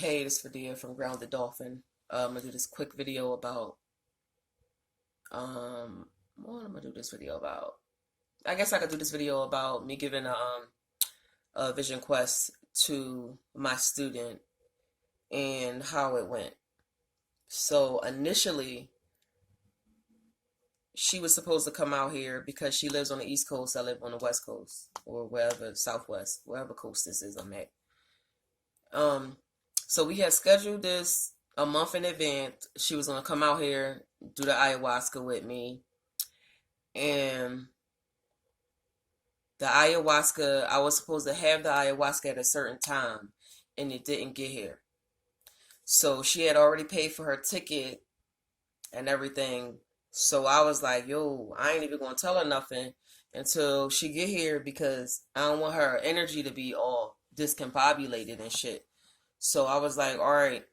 Hey, this video from Groundeddolphin. I'm gonna do this quick video about what I'm gonna do this video about. I guess I could do this video about me giving a vision quest to my student and how it went. So initially, she was supposed to come out here because she lives on the East Coast. I live on the West Coast or wherever, Southwest, wherever coast this is I'm at. Um, so we had scheduled this a month in advance. She was gonna come out here, do the ayahuasca with me, and the ayahuasca, I was supposed to have the ayahuasca at a certain time, and it didn't get here. So she had already paid for her ticket and everything. So I was like, yo, I ain't even gonna tell her nothing until she get here because I don't want her energy to be all discombobulated and shit. So I was like, all right,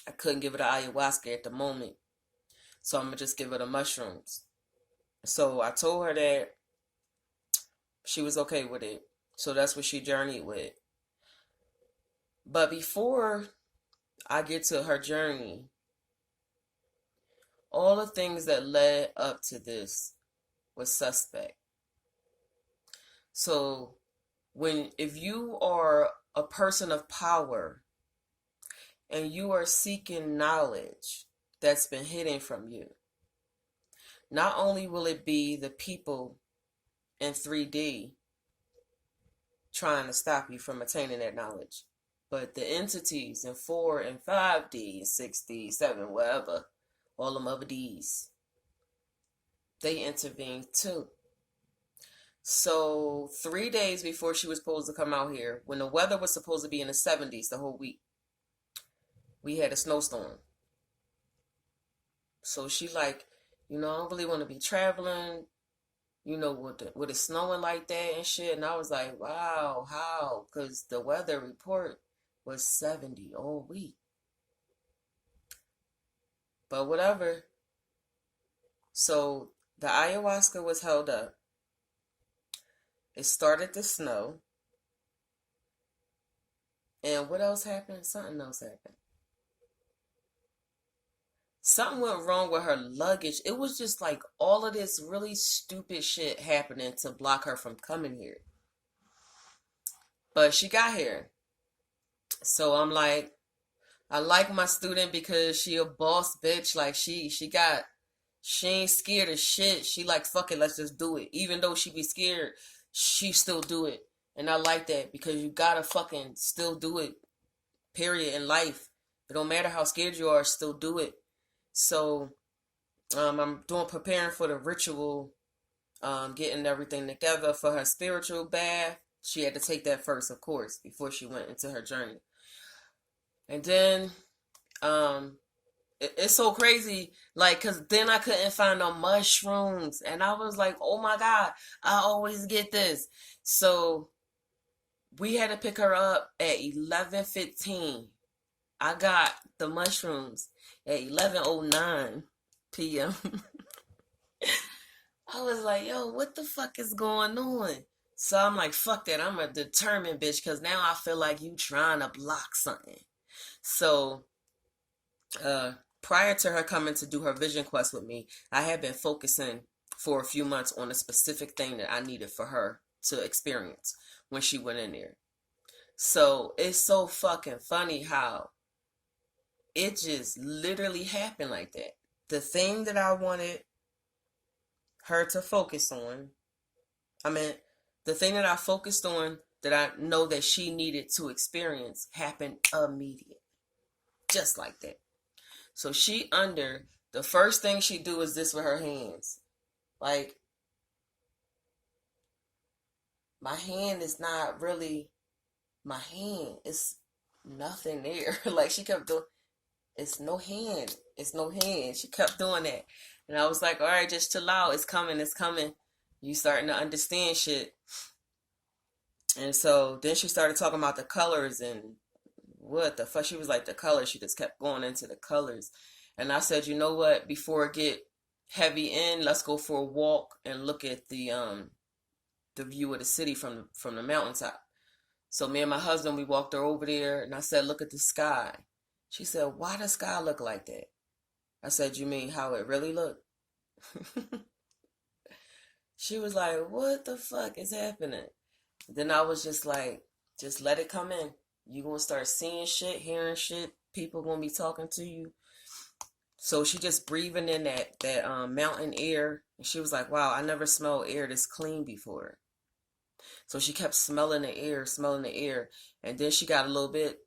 I couldn't give her the ayahuasca at the moment. So I'm gonna just give her the mushrooms. So I told her that she was okay with it. So that's what she journeyed with. But before I get to her journey, all the things that led up to this was suspect. So if you are a person of power and you are seeking knowledge that's been hidden from you, not only will it be the people in 3D trying to stop you from attaining that knowledge, but the entities in 4 and 5D, 6D, 7, whatever, all them other Ds, they intervene too. So 3 days before she was supposed to come out here, when the weather was supposed to be in the 70s the whole week, we had a snowstorm. So she like, I don't really want to be traveling, with it snowing like that and shit. And I was like, wow, how? Because the weather report was 70 all week. But whatever. So the ayahuasca was held up. It started to snow. And what else happened? Something else happened. Something went wrong with her luggage. It was just like all of this really stupid shit happening to block her from coming here. But she got here. So I'm like, I like my student because she a boss bitch. Like she ain't scared of shit. She like, fuck it, let's just do it. Even though she be scared, she still do it. And I like that because you gotta fucking still do it. Period in life. It don't matter how scared you are, still do it. So I'm preparing for the ritual, getting everything together for her spiritual bath. She had to take that first, of course, before she went into her journey. And then it's so crazy, like, because then I couldn't find no mushrooms. And I was like, oh my God, I always get this. So we had to pick her up at 11:15. I got the mushrooms at 11:09 p.m. I was like, yo, what the fuck is going on? So I'm like, fuck that. I'm a determined bitch because now I feel like you trying to block something. So prior to her coming to do her vision quest with me, I had been focusing for a few months on a specific thing that I needed for her to experience when she went in there. So it's so fucking funny how it just literally happened like that. The thing that I wanted her to focus on, the thing that I focused on that I know that she needed to experience happened immediately. Just like that. So the first thing she do is this with her hands. Like, my hand is not really my hand. It's nothing there. Like, she kept doing, it's no hand. It's no hand. She kept doing that. And I was like, all right, just chill out. It's coming. It's coming. You starting to understand shit. And so then she started talking about the colors and what the fuck. She was like, the colors. She just kept going into the colors. And I said, you know what? Before it get heavy in, let's go for a walk and look at the view of the city from the mountaintop. So me and my husband, we walked her over there, and I said, look at the sky. She said, why does sky look like that? I said, you mean how it really looked? She was like, what the fuck is happening? Then I was just like, just let it come in. You gonna start seeing shit, hearing shit. People gonna be talking to you. So she just breathing in that mountain air. And she was like, wow, I never smelled air this clean before. So she kept smelling the air, smelling the air. And then she got a little bit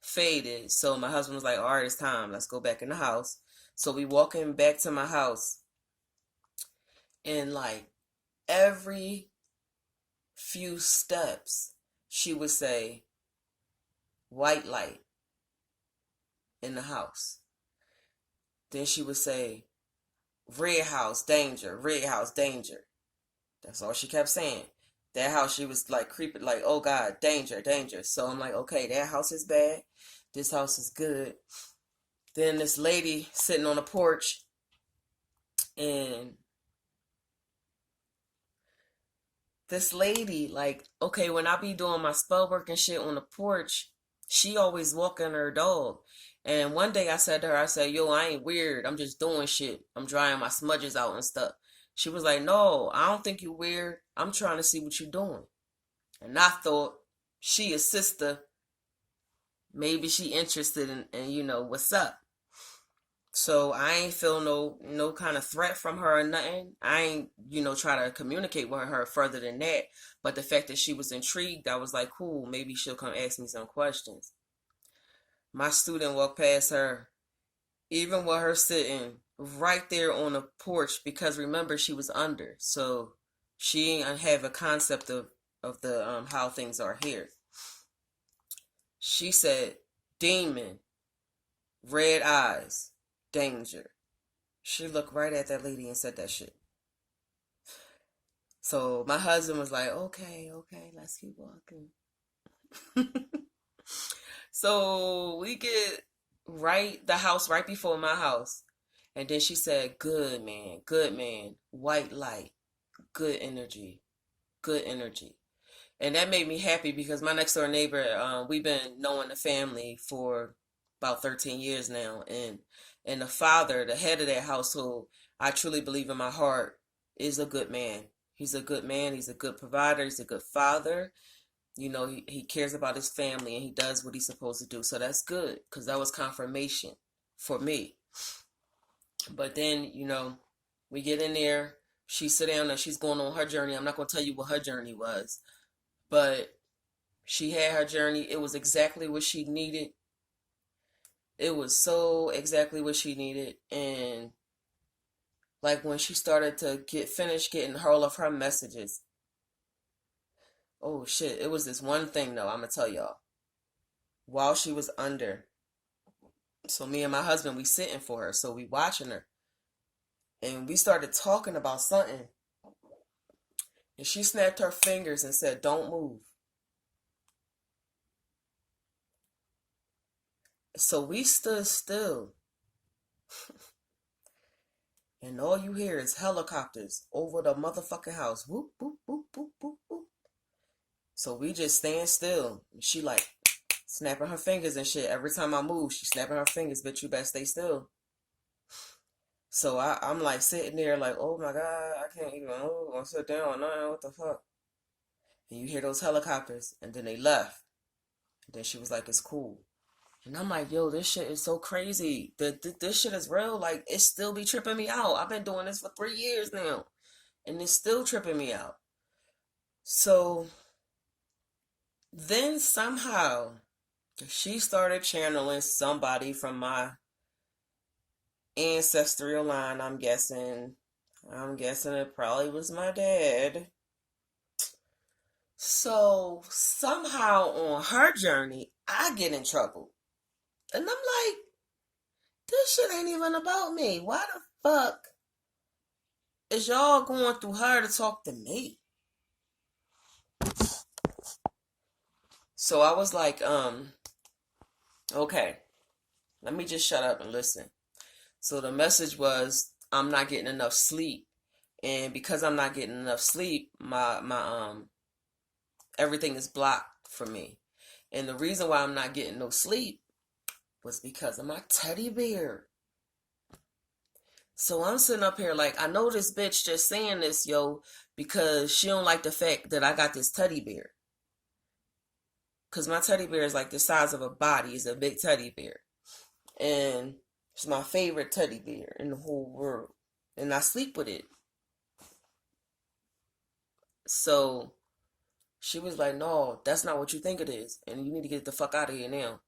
faded. So my husband was like, all right, it's time. Let's go back in the house. So we walking back to my house. And like every few steps, she would say, white light in the house. Then she would say, red house, danger, red house, danger. That's all she kept saying. That house, she was like creeping, like, oh God, danger, danger. So I'm like, okay, that house is bad. This house is good. Then this lady sitting on the porch, and this lady, like, okay, when I be doing my spell work and shit on the porch, she always walking her dog. And one day I said to her, I said, yo, I ain't weird. I'm just doing shit. I'm drying my smudges out and stuff. She was like, no, I don't think you weird. I'm trying to see what you're doing. And I thought, she a sister. Maybe she interested in you know, what's up. So I ain't feel no kind of threat from her or nothing. I ain't, you know, try to communicate with her further than that. But the fact that she was intrigued, I was like, cool, maybe she'll come ask me some questions. My student walked past her, even with her sitting right there on the porch, because remember, she was under. So she ain't have a concept of the how things are here. She said, demon, red eyes, danger. She looked right at that lady and said that shit. So my husband was like, okay, let's keep walking. So we get the house right before my house. And then she said, good man, white light, good energy, good energy. And that made me happy because my next door neighbor, we've been knowing the family for about 13 years now. And the father, the head of that household, I truly believe in my heart, is a good man. He's a good man. He's a good provider. He's a good father. You know, he cares about his family and he does what he's supposed to do. So that's good because that was confirmation for me. But then, you know, we get in there. She sit down and she's going on her journey. I'm not going to tell you what her journey was. But she had her journey. It was exactly what she needed. It was so exactly what she needed. And like when she started to finish getting all of her messages. Oh shit, it was this one thing though, I'm gonna tell y'all. While she was under. So me and my husband, we sitting for her. So we watching her. And we started talking about something. And she snapped her fingers and said, don't move. So we stood still. And all you hear is helicopters over the motherfucking house. Whoop, whoop, whoop, whoop, whoop, whoop. So we just stand still. And she like snapping her fingers and shit. Every time I move, she snapping her fingers. Bitch, you better stay still. So I'm like sitting there like, oh my God, I can't even move or sit down. No, what the fuck? And you hear those helicopters. And then they left. And then she was like, it's cool. And I'm like, yo, this shit is so crazy. This shit is real. Like, it still be tripping me out. I've been doing this for 3 years now. And it's still tripping me out. So then somehow she started channeling somebody from my ancestral line, I'm guessing. It probably was my dad. So somehow on her journey, I get in trouble. And I'm like, this shit ain't even about me. Why the fuck is y'all going through her to talk to me? So I was like, okay, let me just shut up and listen. So the message was, I'm not getting enough sleep. And because I'm not getting enough sleep, my everything is blocked for me. And the reason why I'm not getting no sleep was because of my teddy bear. So I'm sitting up here like, I know this bitch just saying this, yo, because she don't like the fact that I got this teddy bear. Because my teddy bear is like the size of a body. It's a big teddy bear. And it's my favorite teddy bear in the whole world. And I sleep with it. So she was like, no, that's not what you think it is. And you need to get the fuck out of here now.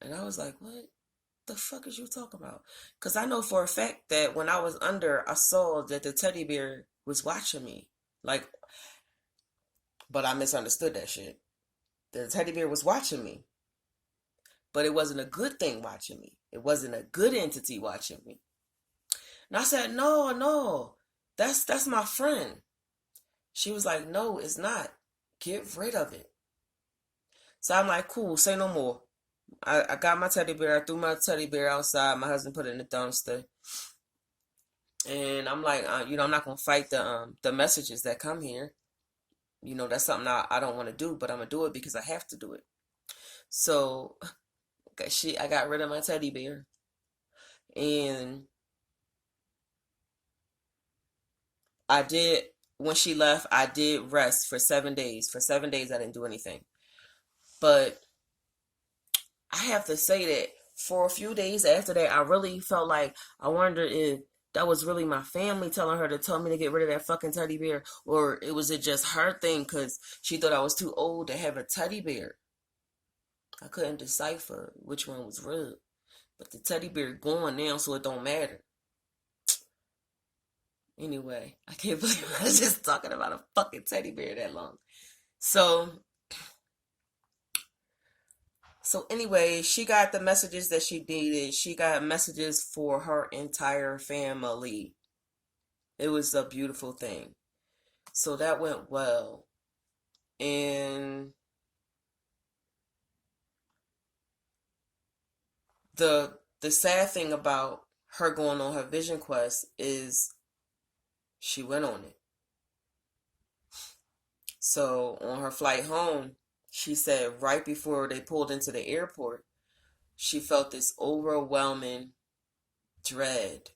And I was like, what the fuck is you talking about? Because I know for a fact that when I was under, I saw that the teddy bear was watching me. Like, but I misunderstood that shit. The teddy bear was watching me. But it wasn't a good thing watching me. It wasn't a good entity watching me. And I said, no, that's my friend. She was like, no, it's not. Get rid of it. So I'm like, cool, say no more. I got my teddy bear. I threw my teddy bear outside. My husband put it in the dumpster. And I'm like, I'm not going to fight the messages that come here. That's something I don't want to do, but I'm going to do it because I have to do it. So I got rid of my teddy bear. And when she left, I did rest for 7 days. For 7 days, I didn't do anything. But I have to say that for a few days after that, I really felt like I wondered if that was really my family telling her to tell me to get rid of that fucking teddy bear, or was it just her thing because she thought I was too old to have a teddy bear. I couldn't decipher which one was real. But the teddy bear gone now, so it don't matter. Anyway, I can't believe I was just talking about a fucking teddy bear that long. So anyway, she got the messages that she needed. She got messages for her entire family. It was a beautiful thing. So that went well. And the sad thing about her going on her vision quest is she went on it. So on her flight home, she said right before they pulled into the airport, she felt this overwhelming dread,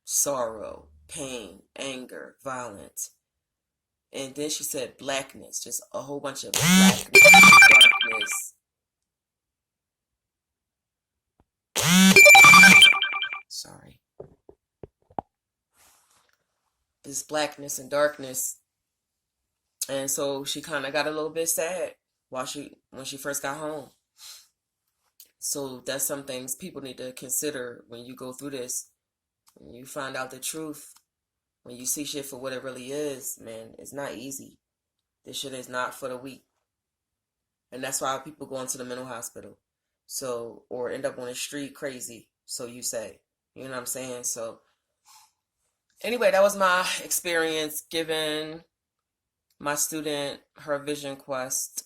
sorrow, pain, anger, violence. And then she said blackness, just a whole bunch of blackness, darkness. Sorry. This blackness and darkness. And so she kind of got a little bit sad when she first got home. So that's some things people need to consider when you go through this. When you find out the truth, when you see shit for what it really is, man, it's not easy. This shit is not for the weak. And that's why people go into the mental hospital. Or end up on the street crazy, so you say. You know what I'm saying? So anyway, that was my experience giving my student her vision quest.